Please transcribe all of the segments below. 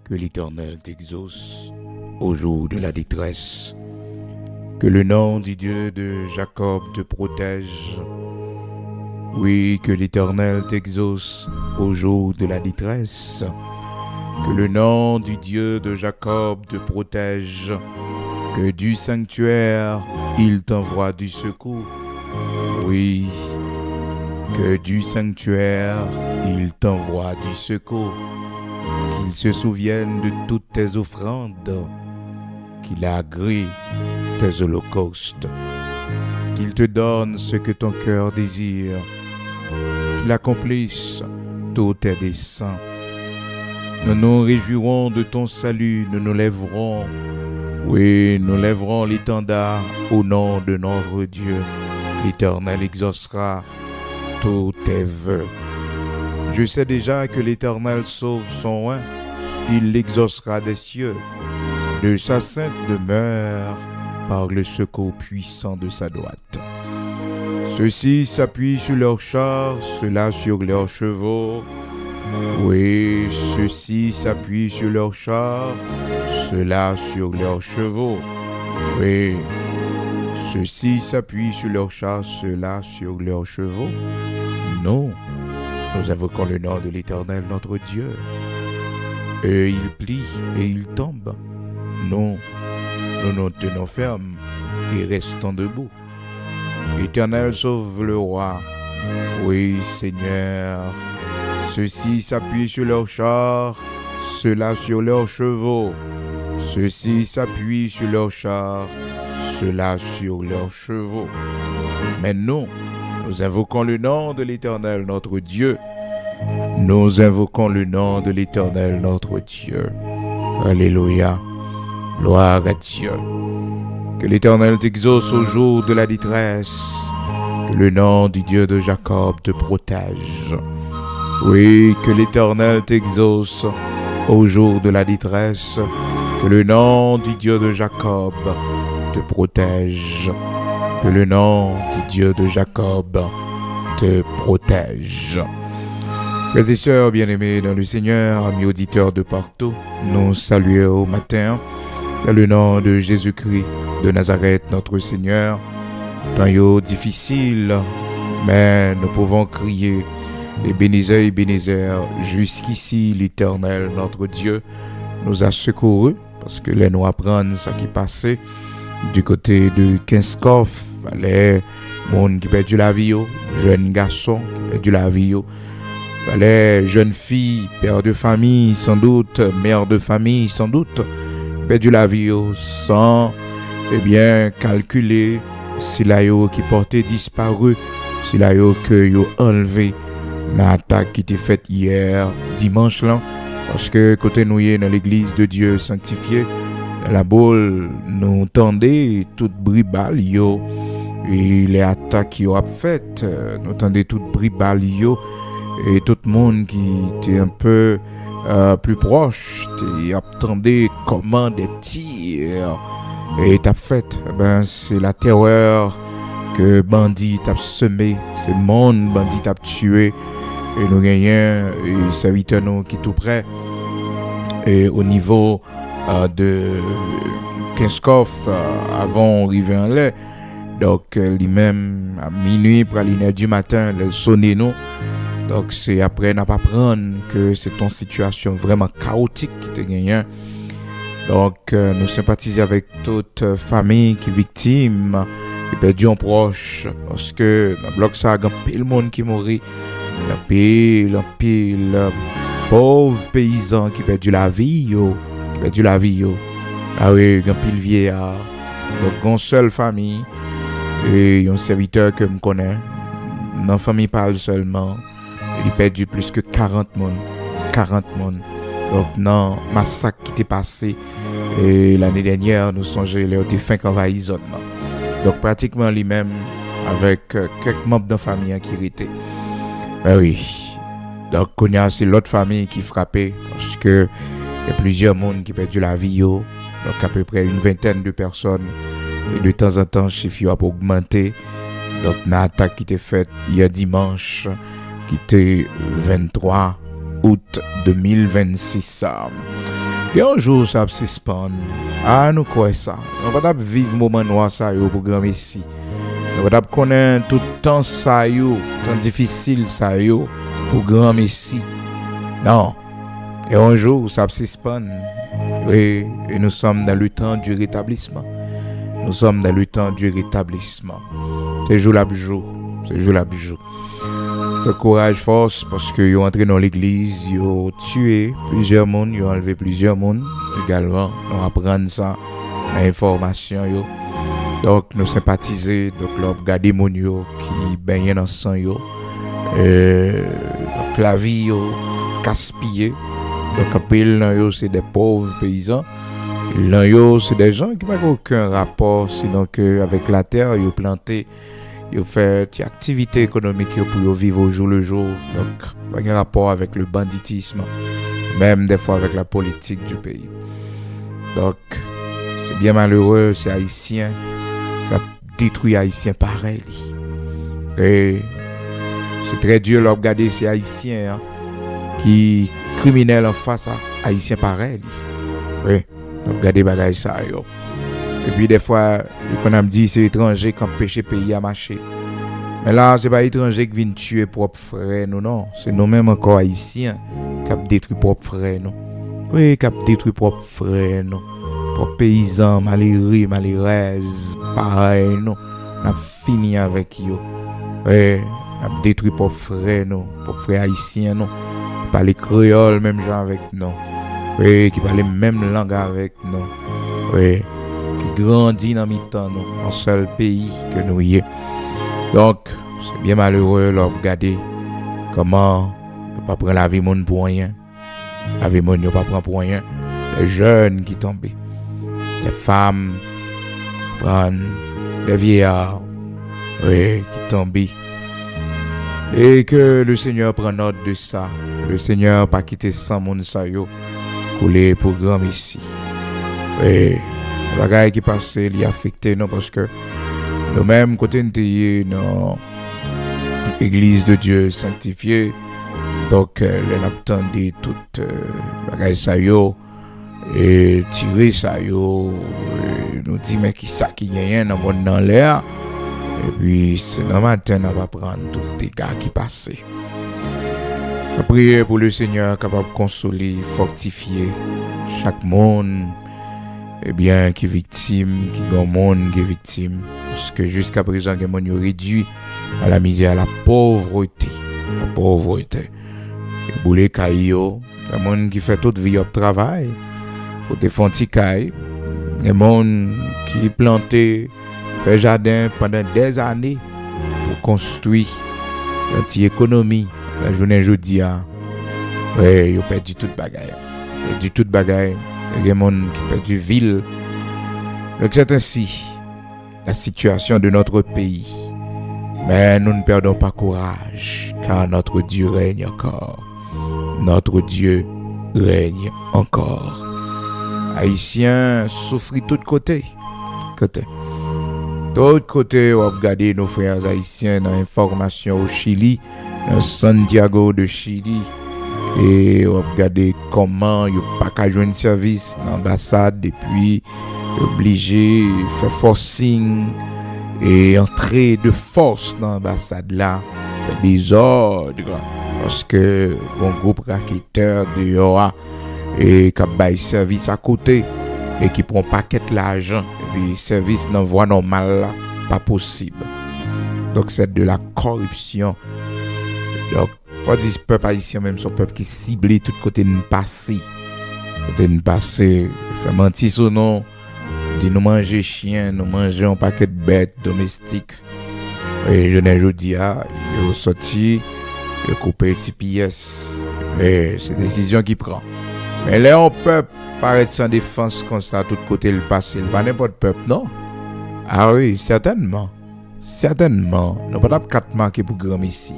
Que l'Éternel t'exauce au jour de la détresse. Que le nom du Dieu de Jacob te protège. Oui, que l'Éternel t'exauce au jour de la détresse. Que le nom du Dieu de Jacob te protège. Que du sanctuaire, il t'envoie du secours. Oui, que du sanctuaire, il t'envoie du secours. Qu'il se souvienne de toutes tes offrandes. Qu'il agrée tes holocaustes. Qu'il te donne ce que ton cœur désire. Qu'il accomplisse tous tes desseins. Nous nous réjouirons de ton salut, nous nous lèverons. Oui, nous lèverons l'étendard au nom de notre Dieu. L'Éternel exaucera tous tes vœux. Je sais déjà que l'Éternel sauve son oint. Il l'exaucera des cieux, de sa sainte demeure, par le secours puissant de sa droite. Ceux-ci s'appuient sur leurs chars, ceux-là sur leurs chevaux. Oui, ceux-ci s'appuient sur leurs chars, ceux-là sur leurs chevaux. Oui, ceux-ci s'appuient sur leurs chars, ceux-là sur leurs chevaux. Non, nous invoquons le nom de l'Éternel notre Dieu. Et il plie et il tombe. Non, nous nous tenons fermes et restons debout. Éternel, sauve le roi. Oui, Seigneur. Ceux-ci s'appuient sur leurs chars, ceux-là sur leurs chevaux. Ceux-ci s'appuient sur leurs chars, ceux-là sur leurs chevaux. Mais nous invoquons le nom de l'Éternel notre Dieu. Nous invoquons le nom de l'Éternel notre Dieu. Alléluia. Gloire à Dieu. Que l'Éternel t'exauce au jour de la détresse. Que le nom du Dieu de Jacob te protège. Oui, que l'Éternel t'exauce au jour de la détresse. Que le nom du Dieu de Jacob te protège. Que le nom du Dieu de Jacob te protège. Frères et sœurs bien-aimés dans le Seigneur, amis auditeurs de partout, nous saluons au matin dans le nom de Jésus-Christ de Nazareth, notre Seigneur. Temps difficile, mais nous pouvons crier Ebenezer, jusqu'ici l'Éternel, notre Dieu, nous a secourus, parce que les nous apprennent ce qui passait du côté de Kinskov, les gens qui perdu la vie, jeunes garçons qui perdu la vie, les jeunes filles, pères de famille sans doute, mères de famille sans doute, perdu la vie sans calculer si la yo qui portait disparu, si la yo que yo enlevé l'attaque qui était faite hier dimanche là, parce que côté nous y est dans l'église de Dieu sanctifié, la boule nous tendait toute bribale yo et les attaques qui ont fait, nous tendait toute bribale yo et tout le monde qui était un peu plus proche attendait comment des tirs et t'as fait, c'est la terreur que bandit t'a semé, c'est monde bandit t'a tué et nous gagnons et serviteurs nous qui tout près et au niveau de Kinskov avant d'arriver en l'air, donc lui-même à minuit pour l'heure du matin le sonner nous. Donc c'est après n'a pas prendre que c'est une situation vraiment chaotique qui te gagne. Donc nous sympathisons avec toute famille qui est victime et perdu un proche parce que dans le bloc ça il y a pile monde qui mourit, il y a pile pauvres paysans qui perdu la vie Ah oui, il y a pile vieillard. Donc une seule famille et un serviteur que me connais. Dans famille parle seulement. Il a perdu plus que 40 monde. Donc, non, massacre qui était passé et l'année dernière, nous songeons les défunts qui envahissent zone. Donc, pratiquement lui-même, avec quelques membres de la famille qui étaient. Ben oui. Donc, c'est l'autre famille qui frappait parce que il y a plusieurs monde qui ont perdu la vie. Donc, à peu près une vingtaine de personnes. Et de temps en temps, le chiffre a augmenté. Donc, une attaque qui était faite hier dimanche, qui était 23 août 2026. Et un jour, ça va se suspendre. Ah, nous quoi ça? Nous ne pouvons pas vivre moment noir ça pour grand Messie. Nous ne pouvons pas connaître tout le temps ça, temps difficile ça pour grand Messie. Non. Et un jour, ça va se suspendre. Et nous sommes dans le temps du rétablissement. Nous sommes dans le temps du rétablissement. C'est jour la jour. C'est jour la jour. Le courage, force, parce qu'ils ont entré dans l'église, ils ont tué plusieurs mondes, ils ont enlevé plusieurs mondes également. Nous apprenons ça, l'information. Donc, nous sympathiser, donc, nous regardons les gens qui baignent dans le sang. Donc, la vie, gaspillée. Donc, un peu, c'est des pauvres paysans. Là, c'est des gens qui n'ont aucun rapport, sinon qu'avec la terre, ils ont planté. Ils font des activités économiques pour vivre au jour le jour. Donc, pas de rapport avec le banditisme, même des fois avec la politique du pays. Donc, c'est bien malheureux, c'est Haïtien qui a détruit Haïtien pareil. Et c'est très dur de regarder ces Haïtiens qui criminels en face à Haïtien pareil. Oui, regardez bagaille ça. Et puis des fois, qu'on a dit c'est étranger qui empêche le pays à marcher. Mais là, c'est pas étranger qui vient tuer propre frère, non. C'est nous-mêmes encore haïtiens qui ont détruit propre frère, non. Oui, qui ont détruit propre frère, non. Propre paysans, malheureux, malheureuses, pareil, non. On a fini avec eux. Oui, on a détruit propre frère, non. Propre frère haïtien, non. Qui parle créole, même genre avec nous. Oui, qui parle même langue avec nous. Oui. Grandi dans mi-temps, dans un seul pays que nous y est. Donc, c'est bien malheureux de regarder comment ne pas prendre la vie monde pour rien. La vie monde ne pas prendre pour rien. Les jeunes qui tombent, les femmes prennent, les vieillards qui tombent. Et que le Seigneur prenne note de ça. Le Seigneur pas quitter sans monde ça yo pour les programmes ici. Oui. Le bagage qui passe, il est affecté, non, parce que nous-mêmes, côté de dans l'église de Dieu sanctifiée, donc, les attendons tout bagage ça yo, et tirer ça yo, nous dit, mais qui ça qui gagne dans le monde dans l'air, et puis, c'est le matin, on va prendre tous les dégâts qui passent. On prier pour le Seigneur capable de consoler, fortifier chaque monde. Eh bien, qui est victime, qui est un monde qui est victime. Parce que jusqu'à présent, il y a un monde réduit à la misère, à la pauvreté. La pauvreté. Et pour les cailloux, il y a un monde qui fait toute vie au travail, pour des fonticailles. Il y a un monde qui planté, fait jardin pendant des années pour construire une petite économie. La journée aujourd'hui, oui, ils ont perdu toute bagaille. Ils ont perdu toute bagaille. Il y a des gens qui perdent du ville. Donc c'est ainsi la situation de notre pays. Mais nous ne perdons pas courage, car notre Dieu règne encore. Notre Dieu règne encore. Haïtiens souffrent de tous côtés. D'autre côté, on va regarder nos frères haïtiens dans l'information au Chili, dans Santiago de Chili. Et on va regarder comment il n'y a pas qu'à joindre service dans l'ambassade et puis obligé de faire forcing et entrer de force dans l'ambassade là, faire des ordres parce que un groupe racketeur dehors et qui a service à côté et qui prend paquet l'argent et puis service dans voie normale là, pas possible. Donc c'est de la corruption. Donc faut dire ce peuple haïtien même son peuple qui ciblé tout côté de passer. Côté de passer, fait mentir son nom, dit nous manger chien, nous manger un paquet de bêtes domestiques. Et je ne dis pas, il est sorti, il a coupé petit pièce. Et c'est une décision qu'il prend. Mais là on peut paraître sans défense comme ça tout côté le passé, pas n'importe peuple non. Ah oui, certainement. Certainement, nous pas quatre marqués pour grand ici.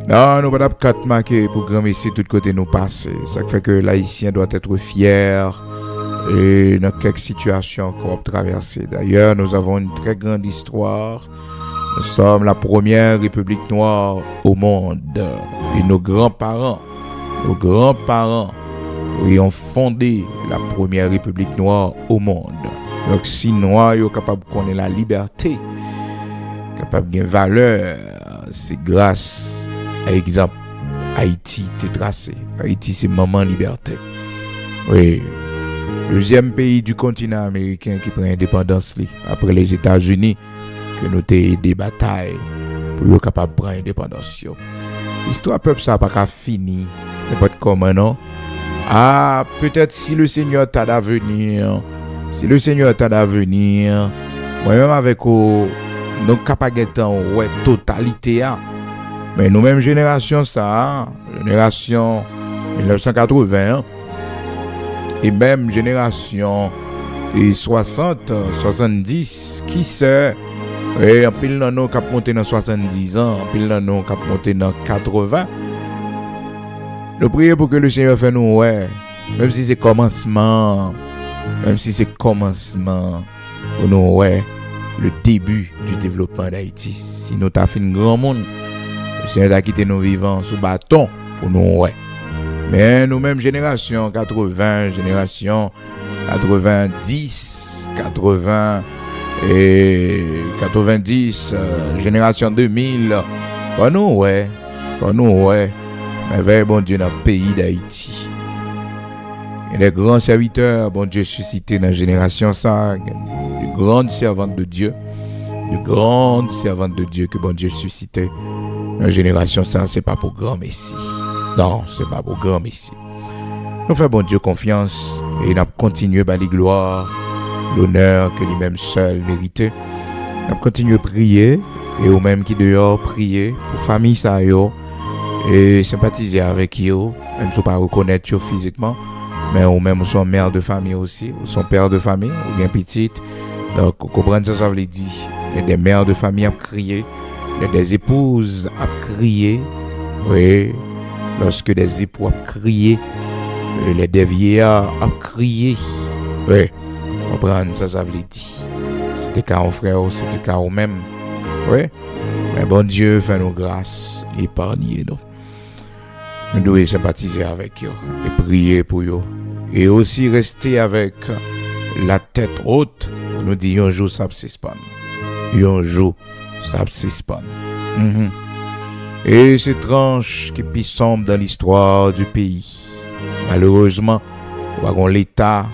Non, nous pas quatre marqués pour grand ici tout côté nous passer. Ça fait que l'haïtien doit être fier et dans quelques situations qu'on va traverser. D'ailleurs, nous avons une très grande histoire. Nous sommes la première république noire au monde. Et nos grands-parents ils ont fondé la première république noire au monde. Donc si noirs sont capables de connaître la liberté, capable de valeur, c'est grâce à exemple Haïti t'est tracé. Haïti c'est maman liberté. Oui. Deuxième pays du continent américain qui prend indépendance après les États-Unis que nous avons des batailles pour être capable de prendre indépendance. L'histoire peuple ça pas fini, n'importe comment non. Ah, peut-être si le Seigneur t'a d'avenir, moi-même avec nous capables de ouais totalité mais nous même génération ça, génération 1980 et même génération 60, 70, qui sait, et en pile dans nous cap monter dans 70 ans, en pile dans nous cap monter dans 80. Nous prions pour que le Seigneur fasse nous ouais, même si c'est commencement, pour nous ouais, le début du développement d'Haïti. Si nous t'a fait un grand monde, le Seigneur a quitté nos vivants sous bâton pour nous ouais. Mais nous-mêmes, génération 80, génération 90, 80 et 90, génération 2000, pour nous, ouais. Mais bon Dieu, dans le pays d'Haïti. Il y a des grands serviteurs, bon Dieu, suscités dans la génération ça, de grandes servantes de Dieu que bon Dieu suscitait dans la génération ça, c'est pas pour grand Messie. Non, c'est pas pour grand Messie. Nous faisons bon Dieu confiance et nous continuons à la gloire, l'honneur que lui-même seul méritait. Nous continuons à prier et au même qui dehors prier pour famille ça yo et sympathiser avec eux, même si on pas reconnaître eux physiquement, mais ou même son mère de famille aussi, ou son père de famille, ou bien petite. Donc, vous comprenez ça veut dire. Il y a des mères de famille à crier, il y a des épouses à crier, oui. Lorsque des époux ont crié, les vieillards ont crié. Oui, comprendre ça veut dire. C'était qu'à un frère, c'était qu'à nous-mêmes. Oui, mais bon Dieu fait nous grâce, épargner nous. Nous devons sympathiser avec eux et prier pour eux. Et aussi rester avec la tête haute. Nous disons un jour ça va suspendre. Un jour ça va suspendre. Et ces tranches qui plus sombre dans l'histoire du pays. Malheureusement, nous avons l'État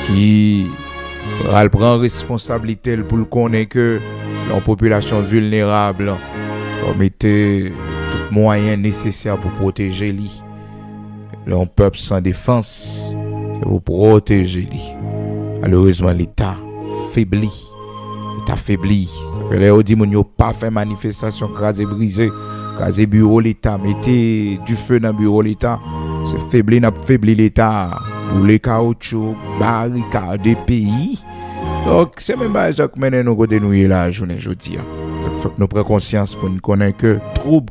qui prend responsabilité pour le connaître que la population vulnérable faut mettre tout moyen nécessaire pour protéger lui. Le peuple sans défense pour protéger lui. Malheureusement, l'État faiblit. Ça fait les dit mon pas fait manifestation crasé brisé. Kaze bureau l'État, mettez du feu dans le bureau l'État, c'est faibli l'État, ou les caoutchouc, barricade des pays. Donc, c'est même pas ça que nous côté nous la journée aujourd'hui. Donc, il faut que nous prenions conscience pour nous connaître que trouble